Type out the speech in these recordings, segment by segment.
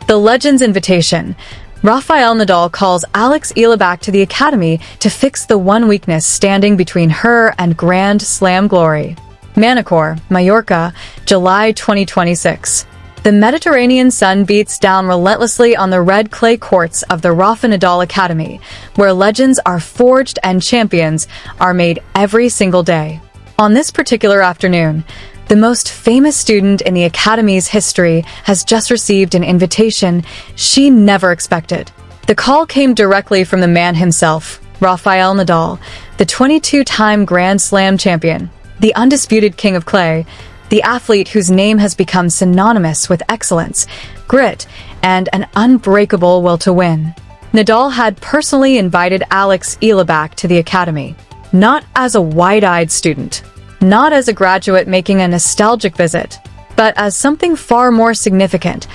The Legends Invitation. Rafa Nadal calls Alex Eala back to the academy to fix the one weakness standing between her and Grand Slam glory. Manacor, Mallorca, July 2026. The Mediterranean sun beats down relentlessly on the red clay courts of the Rafa Nadal Academy, where legends are forged and champions are made every single day. On this particular afternoon, the most famous student in the academy's history has just received an invitation she never expected. The call came directly from the man himself, Rafael Nadal, the 22-time Grand Slam champion, the undisputed king of clay, the athlete whose name has become synonymous with excellence, grit, and an unbreakable will to win. Nadal had personally invited Alex Eala back to the academy, not as a wide-eyed student, not as a graduate making a nostalgic visit, but as something far more significant,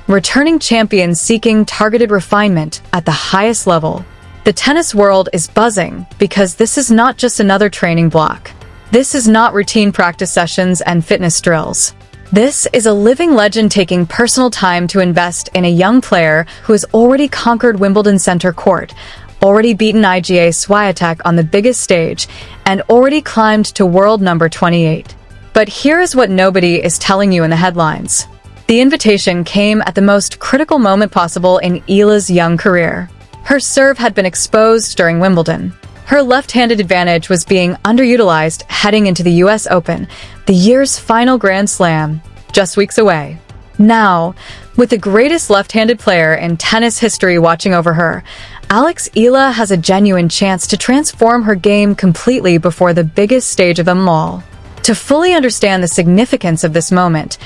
returning champions seeking targeted refinement at the highest level. The tennis world is buzzing because this is not just another training block. This is not routine practice sessions and fitness drills. This is a living legend taking personal time to invest in a young player who has already conquered Wimbledon center court, already beaten IGA Swiatek on the biggest stage, and already climbed to world number 28. But here is what nobody is telling you in the headlines. The invitation came at the most critical moment possible in Eala's young career. Her serve had been exposed during Wimbledon. Her left-handed advantage was being underutilized heading into the US Open, the year's final Grand Slam, just weeks away. Now, with the greatest left-handed player in tennis history watching over her, Alex Eala has a genuine chance to transform her game completely before the biggest stage of them all. To fully understand the significance of this moment,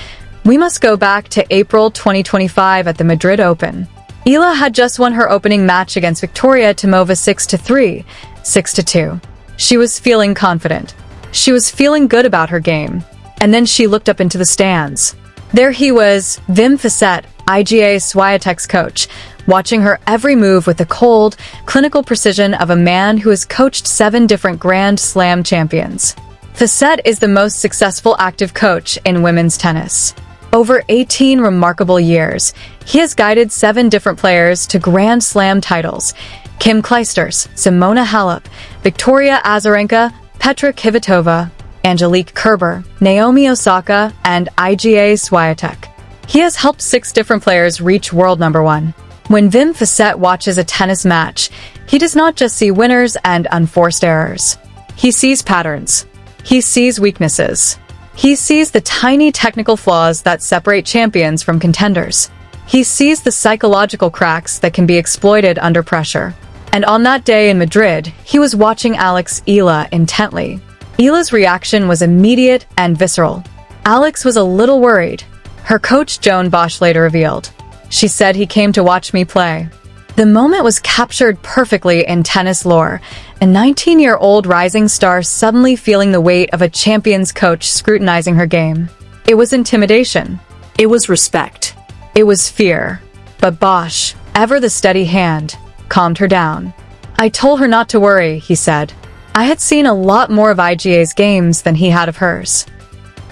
we must go back to April 2025 at the Madrid Open. Eala had just won her opening match against Victoria Timova 6-3, 6-2. She was feeling confident. She was feeling good about her game. And then she looked up into the stands. There he was, Wim Fissette'S, IGA Swiatek's coach, watching her every move with the cold, clinical precision of a man who has coached 7 different Grand Slam champions. Fissette'S is the most successful active coach in women's tennis. Over 18 remarkable years, he has guided 7 different players to Grand Slam titles: Kim Clijsters, Simona Halep, Victoria Azarenka, Petra Kvitova, Angelique Kerber, Naomi Osaka, and IGA Swiatek. He has helped 6 different players reach world number 1. When Wim Fissette'S watches a tennis match, he does not just see winners and unforced errors. He sees patterns. He sees weaknesses. He sees the tiny technical flaws that separate champions from contenders. He sees the psychological cracks that can be exploited under pressure. And on that day in Madrid, he was watching Alex Eala intently. Eala's reaction was immediate and visceral. Alex was a little worried. Her coach Joan Bosch later revealed. She said, "He came to watch me play." The moment was captured perfectly in tennis lore, a 19-year-old rising star suddenly feeling the weight of a champion's coach scrutinizing her game. It was intimidation. It was respect. It was fear. But Bosch, ever the steady hand, calmed her down. "I told her not to worry," he said. I had seen a lot more of IGA's games than he had of hers.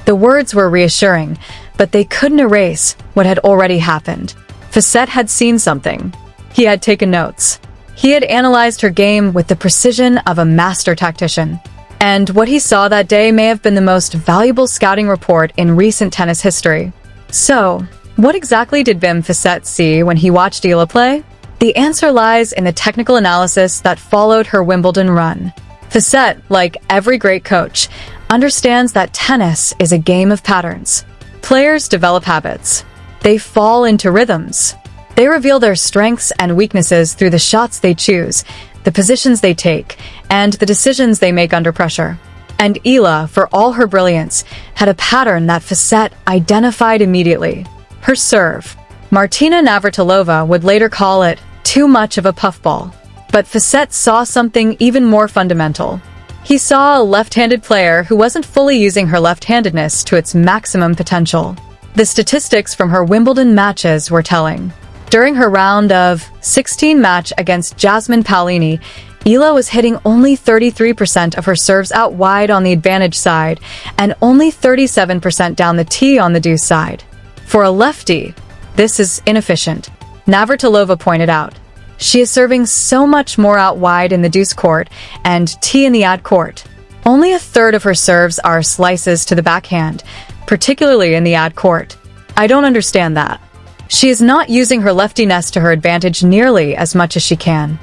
The words were reassuring, but they couldn't erase what had already happened. Fissette'S had seen something. He had taken notes. He had analyzed her game with the precision of a master tactician. And what he saw that day may have been the most valuable scouting report in recent tennis history. So, what exactly did Wim Fissette'S see when he watched Eala play? The answer lies in the technical analysis that followed her Wimbledon run. Fissette'S, like every great coach, understands that tennis is a game of patterns. Players develop habits. They fall into rhythms. They reveal their strengths and weaknesses through the shots they choose, the positions they take, and the decisions they make under pressure. And Eala, for all her brilliance, had a pattern that Fissette'S identified immediately. Her serve. Martina Navratilova would later call it too much of a puffball. But Fissette'S saw something even more fundamental. He saw a left-handed player who wasn't fully using her left-handedness to its maximum potential. The statistics from her Wimbledon matches were telling. During her round of 16 match against Jasmine Paolini, Eala was hitting only 33% of her serves out wide on the advantage side and only 37% down the tee on the deuce side. For a lefty, This is inefficient, Navratilova pointed out. She is serving so much more out wide in the deuce court and tee in the ad court. Only a third of her serves are slices to the backhand, particularly in the ad court. I don't understand that. She is not using her leftiness to her advantage nearly as much as she can.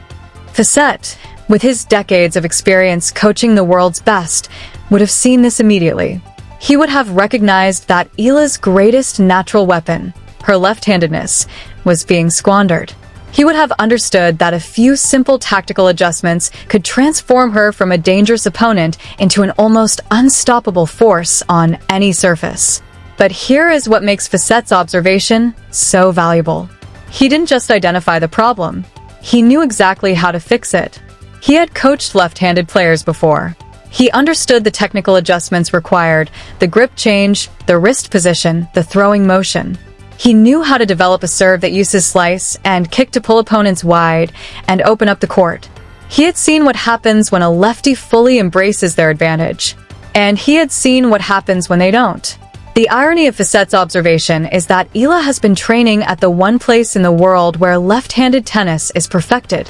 Fissette, with his decades of experience coaching the world's best, would have seen this immediately. He would have recognized that Eala's greatest natural weapon, her left-handedness, was being squandered. He would have understood that a few simple tactical adjustments could transform her from a dangerous opponent into an almost unstoppable force on any surface. But here is what makes Fissette's observation so valuable. He didn't just identify the problem. He knew exactly how to fix it. He had coached left-handed players before. He understood the technical adjustments required, the grip change, the wrist position, the throwing motion. He knew how to develop a serve that uses slice and kick to pull opponents wide and open up the court. He had seen what happens when a lefty fully embraces their advantage. And he had seen what happens when they don't. The irony of Fissette's observation is that Eala has been training at the one place in the world where left-handed tennis is perfected,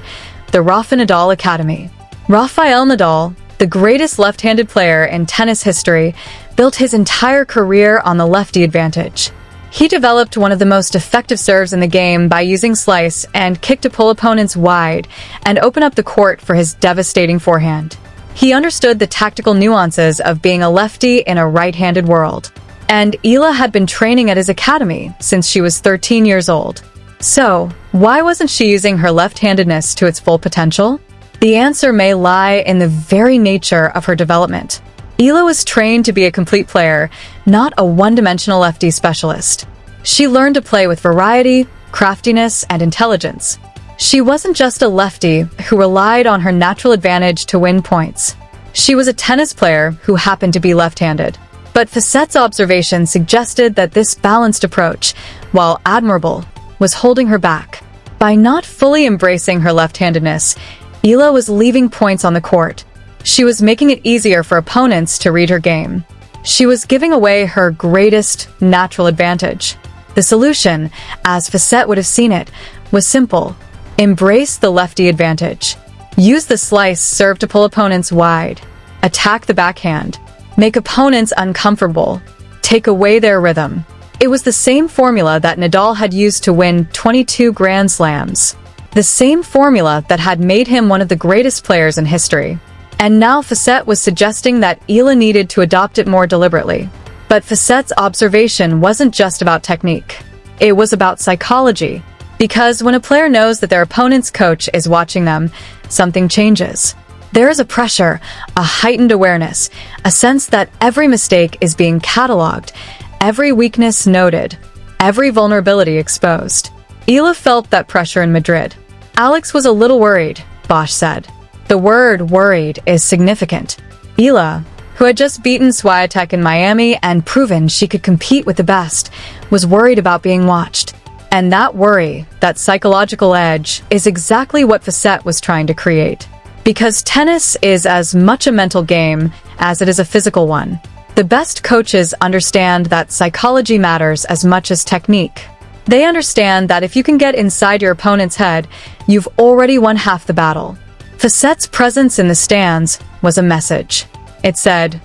the Rafa Nadal Academy. Rafael Nadal, the greatest left-handed player in tennis history, built his entire career on the lefty advantage. He developed one of the most effective serves in the game by using slice and kick to pull opponents wide and open up the court for his devastating forehand. He understood the tactical nuances of being a lefty in a right-handed world. And Eala had been training at his academy since she was 13 years old. So, why wasn't she using her left-handedness to its full potential? The answer may lie in the very nature of her development. Eala was trained to be a complete player, not a one-dimensional lefty specialist. She learned to play with variety, craftiness, and intelligence. She wasn't just a lefty who relied on her natural advantage to win points. She was a tennis player who happened to be left-handed. But Fissette's observation suggested that this balanced approach, while admirable, was holding her back. By not fully embracing her left-handedness, Eala was leaving points on the court. She was making it easier for opponents to read her game. She was giving away her greatest natural advantage. The solution, as Fissette would have seen it, was simple. Embrace the lefty advantage. Use the slice serve to pull opponents wide. Attack the backhand. Make opponents uncomfortable. Take away their rhythm. It was the same formula that Nadal had used to win 22 Grand Slams. The same formula that had made him one of the greatest players in history. And now Fissette was suggesting that Eala needed to adopt it more deliberately. But Fissette's observation wasn't just about technique. It was about psychology. Because when a player knows that their opponent's coach is watching them, something changes. There is a pressure, a heightened awareness, a sense that every mistake is being cataloged, every weakness noted, every vulnerability exposed. Eala felt that pressure in Madrid. Alex was a little worried, Bosch said. The word worried is significant. Eala, who had just beaten Swiatek in Miami and proven she could compete with the best, was worried about being watched. And that worry, that psychological edge, is exactly what Fissette was trying to create. Because tennis is as much a mental game as it is a physical one. The best coaches understand that psychology matters as much as technique. They understand that if you can get inside your opponent's head, you've already won half the battle. Fissette's presence in the stands was a message. It said,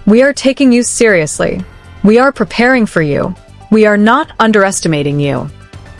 "We are taking you seriously. We are preparing for you. We are not underestimating you."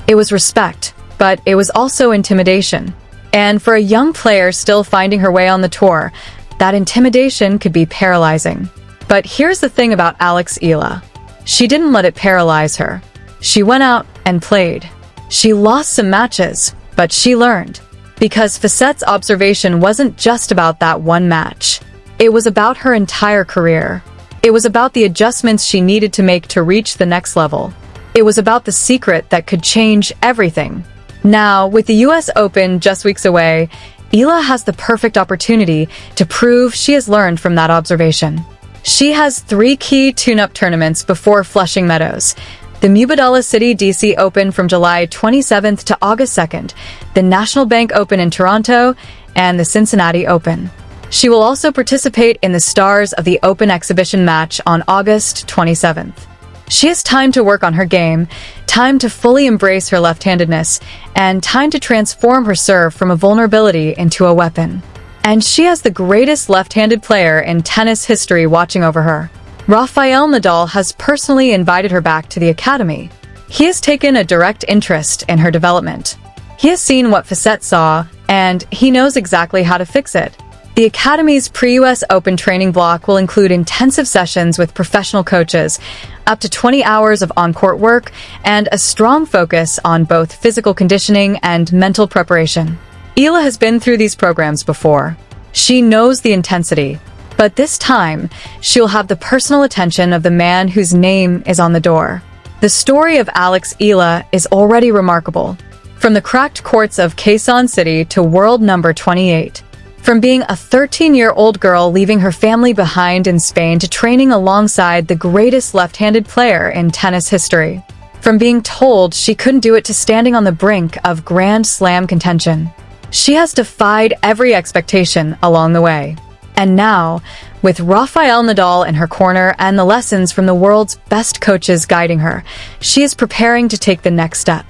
It was respect, but it was also intimidation. And for a young player still finding her way on the tour, that intimidation could be paralyzing. But here's the thing about Alex Eala. She didn't let it paralyze her. She went out and played. She lost some matches, but she learned. Because Fissette's observation wasn't just about that one match. It was about her entire career. It was about the adjustments she needed to make to reach the next level. It was about the secret that could change everything. Now, with the US Open just weeks away, Eala has the perfect opportunity to prove she has learned from that observation. She has 3 key tune-up tournaments before Flushing Meadows. The Mubadala City DC Open from July 27th to August 2nd, the National Bank Open in Toronto, and the Cincinnati Open. She will also participate in the Stars of the Open exhibition match on August 27th. She has time to work on her game, Time to fully embrace her left-handedness, and time to transform her serve from a vulnerability into a weapon. And she has the greatest left-handed player in tennis history watching over her. Rafael Nadal has personally invited her back to the academy. He has taken a direct interest in her development. He has seen what Fissette'S saw, and he knows exactly how to fix it. The Academy's pre-US Open training block will include intensive sessions with professional coaches, up to 20 hours of on-court work, and a strong focus on both physical conditioning and mental preparation. Eala has been through these programs before. She knows the intensity, but this time, she'll have the personal attention of the man whose name is on the door. The story of Alex Eala is already remarkable. From the cracked courts of Quezon City to world number 28. From being a 13-year-old girl leaving her family behind in Spain to training alongside the greatest left-handed player in tennis history. From being told she couldn't do it to standing on the brink of Grand Slam contention. She has defied every expectation along the way. And now, with Rafael Nadal in her corner and the lessons from the world's best coaches guiding her, she is preparing to take the next step.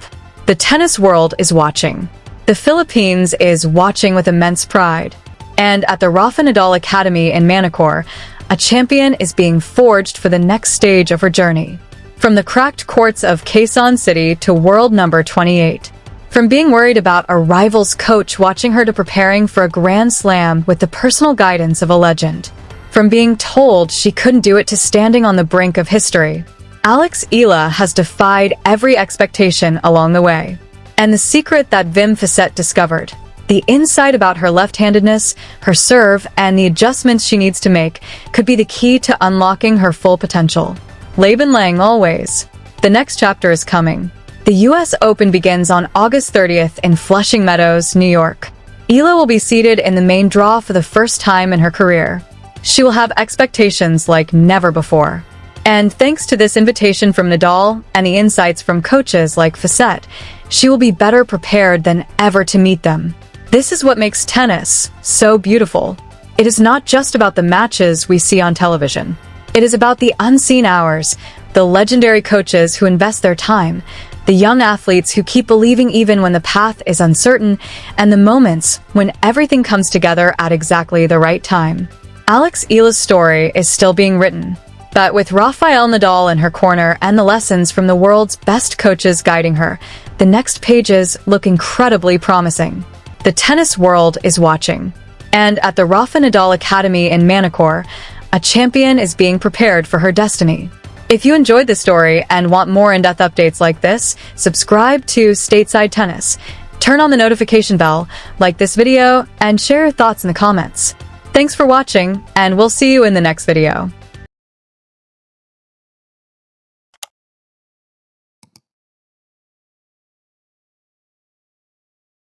The tennis world is watching. The Philippines is watching with immense pride. And at the Rafa Nadal Academy in Manacor, a champion is being forged for the next stage of her journey. From the cracked courts of Quezon City to world number 28. From being worried about a rival's coach watching her to preparing for a Grand Slam with the personal guidance of a legend. From being told she couldn't do it to standing on the brink of history. Alex Eala has defied every expectation along the way. And the secret that Wim Fissette'S discovered, the insight about her left-handedness, her serve, and the adjustments she needs to make, could be the key to unlocking her full potential. Laban Lang always. The next chapter is coming. The US Open begins on August 30th in Flushing Meadows, New York. Eala will be seated in the main draw for the first time in her career. She will have expectations like never before. And thanks to this invitation from Nadal and the insights from coaches like Fissette'S, she will be better prepared than ever to meet them. This is what makes tennis so beautiful. It is not just about the matches we see on television. It is about the unseen hours, the legendary coaches who invest their time, the young athletes who keep believing even when the path is uncertain, and the moments when everything comes together at exactly the right time. Alex Eala's story is still being written. But with Rafael Nadal in her corner and the lessons from the world's best coaches guiding her, the next pages look incredibly promising. The tennis world is watching. And at the Rafa Nadal Academy in Manacor, a champion is being prepared for her destiny. If you enjoyed this story and want more in-depth updates like this, subscribe to Stateside Tennis. Turn on the notification bell, like this video, and share your thoughts in the comments. Thanks for watching, and we'll see you in the next video.